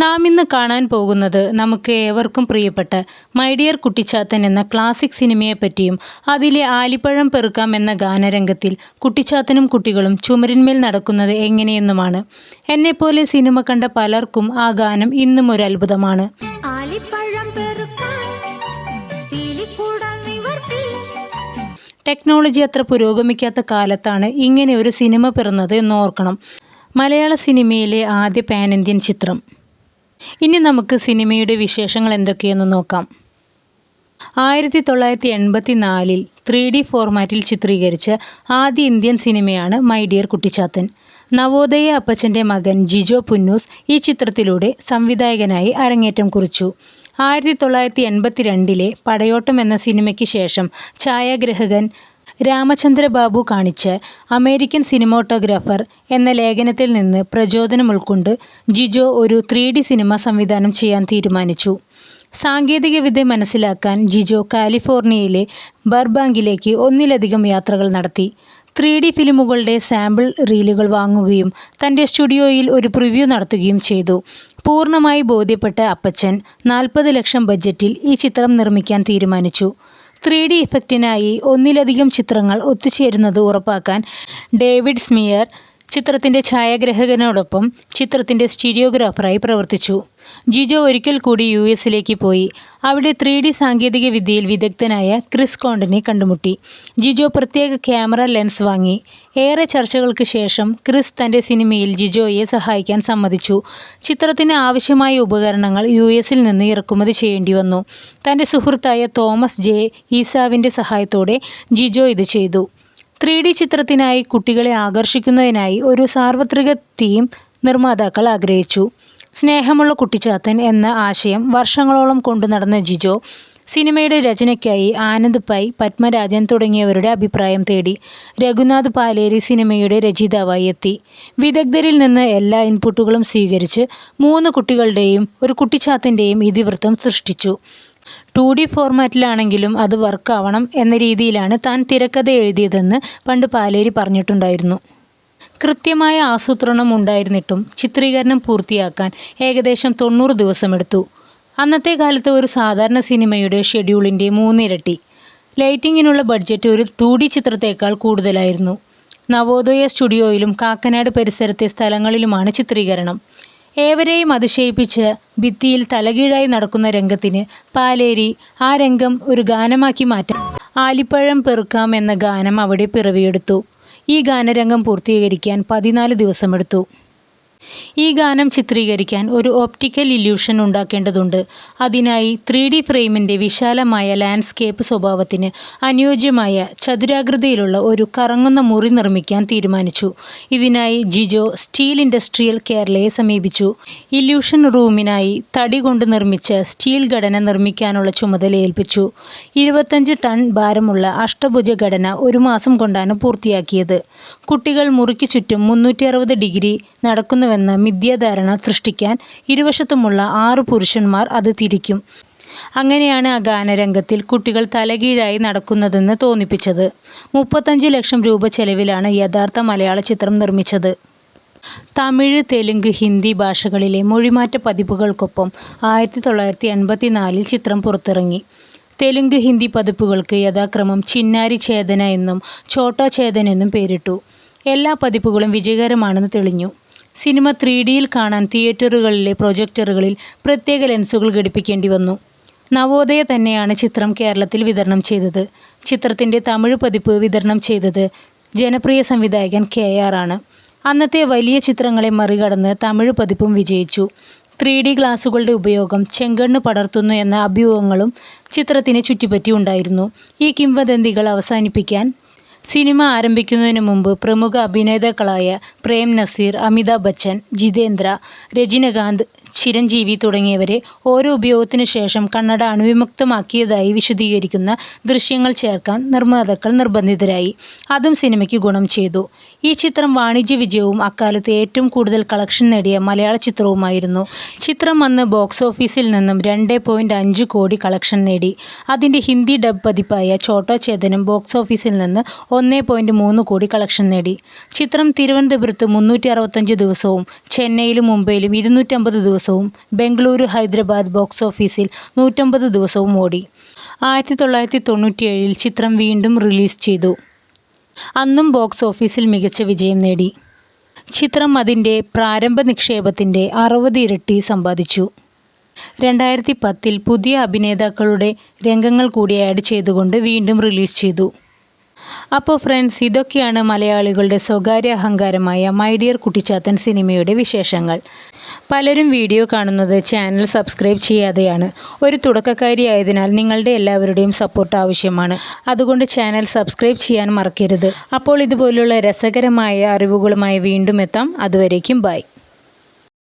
നാം ഇന്ന് കാണാൻ പോകുന്നത് നമുക്ക് ഏവർക്കും പ്രിയപ്പെട്ട മൈ ഡിയർ കുട്ടിച്ചാത്തൻ എന്ന ക്ലാസിക് സിനിമയെപ്പറ്റിയും അതിലെ ആലിപ്പഴം പെറുക്കാം എന്ന ഗാനരംഗത്തിൽ കുട്ടിച്ചാത്തനും കുട്ടികളും ചുമരിന്മേൽ നടക്കുന്നത് എങ്ങനെയെന്നുമാണ്. എന്നെപ്പോലെ സിനിമ കണ്ട പലർക്കും ആ ഗാനം ഇന്നും ഒരു അത്ഭുതമാണ്. ടെക്നോളജി അത്ര പുരോഗമിക്കാത്ത കാലത്താണ് ഇങ്ങനെ ഒരു സിനിമ പിറന്നത് എന്നോർക്കണം. മലയാള സിനിമയിലെ ആദ്യ പാൻ ഇന്ത്യൻ ചിത്രം. ഇനി നമുക്ക് സിനിമയുടെ വിശേഷങ്ങൾ എന്തൊക്കെയെന്ന് നോക്കാം. 1984 3D ഫോർമാറ്റിൽ ചിത്രീകരിച്ച ആദ്യ ഇന്ത്യൻ സിനിമയാണ് മൈ ഡിയർ കുട്ടിച്ചാത്തൻ. നവോദയ അപ്പച്ചൻ്റെ മകൻ ജിജോ പുന്നൂസ് ഈ ചിത്രത്തിലൂടെ സംവിധായകനായി അരങ്ങേറ്റം കുറിച്ചു. 1982 പടയോട്ടം എന്ന സിനിമയ്ക്ക് ശേഷം ഛായാഗ്രഹകൻ രാമചന്ദ്ര ബാബു കാണിച്ച അമേരിക്കൻ സിനിമാറ്റോഗ്രാഫർ എന്ന ലേഖനത്തിൽ നിന്ന് പ്രചോദനം ഉൾക്കൊണ്ട് ജിജോ ഒരു 3D സിനിമ സംവിധാനം ചെയ്യാൻ തീരുമാനിച്ചു. സാങ്കേതികവിദ്യ മനസ്സിലാക്കാൻ ജിജോ കാലിഫോർണിയയിലെ ബർബാങ്കിലേക്ക് ഒന്നിലധികം യാത്രകൾ നടത്തി. 3D ഫിലിമുകളുടെ സാമ്പിൾ റീലുകൾ വാങ്ങുകയും തൻ്റെ സ്റ്റുഡിയോയിൽ ഒരു പ്രിവ്യൂ നടത്തുകയും ചെയ്തു. പൂർണ്ണമായി ബോധ്യപ്പെട്ട അപ്പച്ചൻ 40 ലക്ഷം ബഡ്ജറ്റിൽ ഈ ചിത്രം നിർമ്മിക്കാൻ തീരുമാനിച്ചു. 3D ഇഫക്റ്റിനായി ഒന്നിലധികം ചിത്രങ്ങൾ ഒത്തുചേരുന്നത് ഉറപ്പാക്കാൻ ഡേവിഡ് സ്മിയർ ചിത്രത്തിൻ്റെ ഛായാഗ്രഹകനോടൊപ്പം ചിത്രത്തിൻ്റെ സ്റ്റീരിയോഗ്രാഫറായി പ്രവർത്തിച്ചു. ജിജോ ഒരിക്കൽ കൂടി US പോയി. അവിടെ 3D സാങ്കേതിക വിദ്യയിൽ വിദഗ്ധനായ ക്രിസ് കോണ്ടനെ കണ്ടുമുട്ടി. ജിജോ പ്രത്യേക ക്യാമറ ലെൻസ് വാങ്ങി. ഏറെ ചർച്ചകൾക്ക് ശേഷം ക്രിസ് തൻ്റെ സിനിമയിൽ ജിജോയെ സഹായിക്കാൻ സമ്മതിച്ചു. ചിത്രത്തിന് ആവശ്യമായ ഉപകരണങ്ങൾ US നിന്ന് ഇറക്കുമതി ചെയ്യേണ്ടി വന്നു. തൻ്റെ സുഹൃത്തായ തോമസ് ജെ ഈസാവിൻ്റെ സഹായത്തോടെ ജിജോ ഇത് ചെയ്തു. 3D ചിത്രത്തിനായി കുട്ടികളെ ആകർഷിക്കുന്നതിനായി ഒരു സാർവത്രിക തീം നിർമ്മാതാക്കൾ ആഗ്രഹിച്ചു. സ്നേഹമുള്ള കുട്ടിച്ചാത്തൻ എന്ന ആശയം വർഷങ്ങളോളം കൊണ്ടു നടന്ന ജിജോ സിനിമയുടെ രചനയ്ക്കായി ആനന്ദ് പൈ, പത്മരാജൻ തുടങ്ങിയവരുടെ അഭിപ്രായം തേടി. രഘുനാഥ് പാലേരി സിനിമയുടെ രചയിതാവായി എത്തി. വിദഗ്ധരിൽ നിന്ന് എല്ലാ ഇൻപുട്ടുകളും സ്വീകരിച്ച് 3 കുട്ടികളുടെയും ഒരു കുട്ടിച്ചാത്തൻ്റെയും ഇതിവൃത്തം സൃഷ്ടിച്ചു. 2D ഫോർമാറ്റിലാണെങ്കിലും അത് വർക്കാവണം എന്ന രീതിയിലാണ് താൻ തിരക്കഥ എഴുതിയതെന്ന് പണ്ട് പാലേരി പറഞ്ഞിട്ടുണ്ടായിരുന്നു. കൃത്യമായ ആസൂത്രണം ഉണ്ടായിരുന്നിട്ടും ചിത്രീകരണം പൂർത്തിയാക്കാൻ ഏകദേശം 90 ദിവസമെടുത്തു. അന്നത്തെ കാലത്ത് ഒരു സാധാരണ സിനിമയുടെ ഷെഡ്യൂളിൻ്റെ 3 ഇരട്ടി. ലൈറ്റിങ്ങിനുള്ള ബഡ്ജറ്റ് ഒരു 2D ചിത്രത്തേക്കാൾ കൂടുതലായിരുന്നു. നവോദയ സ്റ്റുഡിയോയിലും കാക്കനാട് പരിസരത്തെ സ്ഥലങ്ങളിലുമാണ് ചിത്രീകരണം. ഏവരെയും അതിശയിപ്പിച്ച് ഭിത്തിയിൽ തലകീഴായി നടക്കുന്ന രംഗത്തിന് പാലേരി ആ രംഗം ഒരു ഗാനമാക്കി മാറ്റാൻ ആലിപ്പഴം പെറുക്കാം എന്ന ഗാനം അവിടെ പിറവിയെടുത്തു. ഈ ഗാനരംഗം പൂർത്തീകരിക്കാൻ 14 ദിവസമെടുത്തു. ഈ ഗാനം ചിത്രീകരിക്കാൻ ഒരു ഓപ്റ്റിക്കൽ ഇല്യൂഷൻ ഉണ്ടാക്കേണ്ടതുണ്ട്. അതിനായി 3D ഫ്രെയിമിൻ്റെ വിശാലമായ ലാൻഡ്സ്കേപ്പ് സ്വഭാവത്തിന് അനുയോജ്യമായ ചതുരാകൃതിയിലുള്ള ഒരു കറങ്ങുന്ന മുറി നിർമ്മിക്കാൻ തീരുമാനിച്ചു. ഇതിനായി ജിജോ സ്റ്റീൽ ഇൻഡസ്ട്രിയൽ കേരളയെ സമീപിച്ചു. ഇല്യൂഷൻ റൂമിനായി തടി കൊണ്ട് നിർമ്മിച്ച സ്റ്റീൽ ഘടന നിർമ്മിക്കാനുള്ള ചുമതല ഏൽപ്പിച്ചു. 25 ടൺ ഭാരമുള്ള അഷ്ടഭുജ ഘടന 1 മാസം കൊണ്ടാണ് പൂർത്തിയാക്കിയത്. കുട്ടികൾ മുറിക്ക് ചുറ്റും 360 ഡിഗ്രി നടക്കുന്നുവെന്ന മിഥ്യാധാരണ സൃഷ്ടിക്കാൻ ഇരുവശത്തുമുള്ള 6 പുരുഷന്മാർ അത് തിരിക്കും. അങ്ങനെയാണ് ആ ഗാനരംഗത്തിൽ കുട്ടികൾ തലകീഴായി നടക്കുന്നതെന്ന് തോന്നിപ്പിച്ചത്. 35 ലക്ഷം രൂപ ചെലവിലാണ് യഥാർത്ഥ മലയാള ചിത്രം നിർമ്മിച്ചത്. തമിഴ്, തെലുങ്ക്, ഹിന്ദി ഭാഷകളിലെ മൊഴിമാറ്റ പതിപ്പുകൾക്കൊപ്പം 1984 ചിത്രം പുറത്തിറങ്ങി. തെലുങ്ക്, ഹിന്ദി പതിപ്പുകൾക്ക് യഥാക്രമം ചിന്നാരി ചേതന എന്നും ഛോട്ടാ ചേതൻ എന്നും പേരിട്ടു. എല്ലാ പതിപ്പുകളും വിജയകരമാണെന്ന് തെളിഞ്ഞു. സിനിമ 3Dയിൽ കാണാൻ തിയേറ്ററുകളിലെ പ്രൊജക്ടറുകളിൽ പ്രത്യേക ലെൻസുകൾ ഘടിപ്പിക്കേണ്ടി വന്നു. നവോദയ തന്നെയാണ് ചിത്രം കേരളത്തിൽ വിതരണം ചെയ്തത്. ചിത്രത്തിൻ്റെ തമിഴ് പതിപ്പ് വിതരണം ചെയ്തത് ജനപ്രിയ സംവിധായകൻ KR ആണ്. അന്നത്തെ വലിയ ചിത്രങ്ങളെ മറികടന്ന് തമിഴ് പതിപ്പും വിജയിച്ചു. 3D ഗ്ലാസുകളുടെ ഉപയോഗം ചെങ്കണ്ണ് പടർത്തുന്നു എന്ന അഭ്യൂഹങ്ങളും ചിത്രത്തിനെ ചുറ്റിപ്പറ്റി ഉണ്ടായിരുന്നു. ഈ കിംവദന്തികൾ അവസാനിപ്പിക്കാൻ സിനിമ ആരംഭിക്കുന്നതിന് മുമ്പ് പ്രമുഖ അഭിനേതാക്കളായ പ്രേം നസീർ, അമിതാഭ് ബച്ചൻ, ജിതേന്ദ്ര, രജനികാന്ത്, ചിരഞ്ജീവി തുടങ്ങിയവരെ ഓരോ ഉപയോഗത്തിനു ശേഷം കണ്ണട അണുവിമുക്തമാക്കിയതായി വിശദീകരിക്കുന്ന ദൃശ്യങ്ങൾ ചേർക്കാൻ നിർമ്മാതാക്കൾ നിർബന്ധിതരായി. അതും സിനിമയ്ക്ക് ഗുണം ചെയ്തു. ഈ ചിത്രം വാണിജ്യ വിജയവും അക്കാലത്ത് ഏറ്റവും കൂടുതൽ കളക്ഷൻ നേടിയ മലയാള ചിത്രവുമായിരുന്നു. ചിത്രം അന്ന് ബോക്സ് ഓഫീസിൽ നിന്നും 2.5 കോടി കളക്ഷൻ നേടി. അതിൻ്റെ ഹിന്ദി ഡബ് പതിപ്പായ ഛോട്ടാ ചേതനും ബോക്സ് ഓഫീസിൽ നിന്ന് 1.3 കോടി കളക്ഷൻ നേടി. ചിത്രം തിരുവനന്തപുരത്ത് 365 ദിവസവും ചെന്നൈയിലും മുംബൈയിലും 250 ദിവസവും ബംഗളൂരു ഹൈദരാബാദ് ബോക്സ് ഓഫീസിൽ 150 ദിവസവും ഓടി. 1997 ചിത്രം വീണ്ടും റിലീസ് ചെയ്തു. അന്നും ബോക്സ് ഓഫീസിൽ മികച്ച വിജയം നേടി. ചിത്രം അതിൻ്റെ പ്രാരംഭ നിക്ഷേപത്തിൻ്റെ 60 ഇരട്ടി സമ്പാദിച്ചു. 2010 പുതിയ അഭിനേതാക്കളുടെ രംഗങ്ങൾ കൂടി ആഡ് ചെയ്തുകൊണ്ട് വീണ്ടും റിലീസ് ചെയ്തു. അപ്പോൾ ഫ്രണ്ട്സ്, ഇതൊക്കെയാണ് മലയാളികളുടെ സ്വകാര്യ അഹങ്കാരമായ മൈ ഡിയർ കുട്ടിച്ചാത്തൻ സിനിമയുടെ വിശേഷങ്ങൾ. പലരും വീഡിയോ കാണുന്നത് ചാനൽ സബ്സ്ക്രൈബ് ചെയ്യാതെയാണ്. ഒരു തുടക്കക്കാരിയായതിനാൽ നിങ്ങളുടെ എല്ലാവരുടെയും സപ്പോർട്ട് ആവശ്യമാണ്. അതുകൊണ്ട് ചാനൽ സബ്സ്ക്രൈബ് ചെയ്യാൻ മറക്കരുത്. അപ്പോൾ ഇതുപോലുള്ള രസകരമായ അറിവുകളുമായി വീണ്ടും എത്താം. അതുവരേക്കും ബൈ.